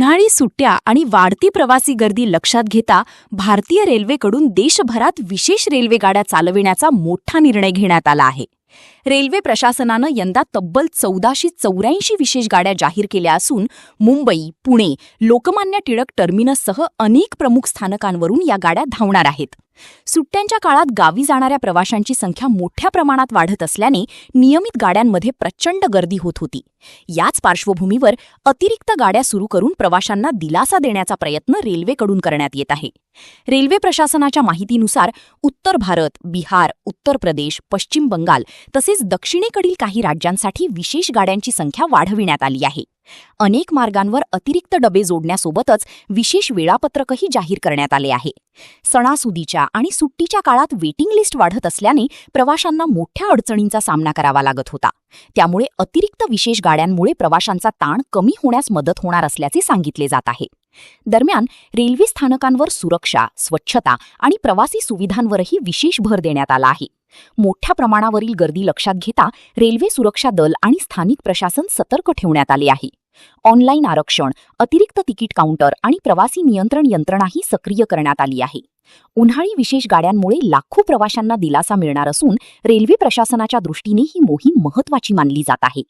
उन्हाळी सुट्ट्या आणि वाढती प्रवासी गर्दी लक्षात घेता भारतीय रेल्वेकडून देशभरात विशेष रेल्वे गाड्या चालविण्याचा मोठा निर्णय घेण्यात आला आहे. रेल्वे प्रशासनानं यंदा तब्बल 1484 विशेष गाड्या जाहीर केल्या असून मुंबई, पुणे, लोकमान्य टिळक टर्मिनससह अनेक प्रमुख स्थानकांवरून या गाड्या धावणार आहेत. सुट्ट्यांच्या काळात गावी जाणाऱ्या प्रवाशांची संख्या मोठ्या प्रमाणात वाढत असल्याने नियमित गाड्यांमध्ये प्रचंड गर्दी होत होती. याच पार्श्वभूमीवर अतिरिक्त गाड्या सुरू करून प्रवाशांना दिलासा देण्याचा प्रयत्न रेल्वेकडून करण्यात येत आहे. रेल्वे प्रशासनाच्या माहितीनुसार उत्तर भारत, बिहार, उत्तर प्रदेश, पश्चिम बंगाल तसेच दक्षिणेकडील काही राज्यांसाठी विशेष गाड्यांची संख्या वाढविण्यात आली आहे. अनेक मार्गांवर अतिरिक्त डबे जोडण्यासोबतच विशेष वेळापत्रकही जाहीर करण्यात आले आहे. सणासुदीच्या आणि सुट्टीच्या काळात वेटिंग लिस्ट वाढत असल्याने प्रवाशांना मोठ्या अडचणींचा सामना करावा लागत होता. त्यामुळे अतिरिक्त विशेष गाड्यांमुळे प्रवाशांचा ताण कमी होण्यास मदत होणार असल्याचे सांगितले जात आहे. दरम्यान रेल्वे स्थानकांवर सुरक्षा, स्वच्छता आणि प्रवासी सुविधांवरही विशेष भर देण्यात आला आहे. मोठ्या प्रमाणावरील गर्दी लक्षात घेता रेल्वे सुरक्षा दल आणि स्थानिक प्रशासन सतर्क ठेवण्यात आले आहे. ऑनलाईन आरक्षण, अतिरिक्त तिकीट काउंटर आणि प्रवासी नियंत्रण यंत्रणाही सक्रिय करण्यात आली आहे. उन्हाळी विशेष गाड्यांमुळे लाखो प्रवाशांना दिलासा मिळणार असून रेल्वे प्रशासनाच्या दृष्टीने ही मोहीम महत्त्वाची मानली जात आहे.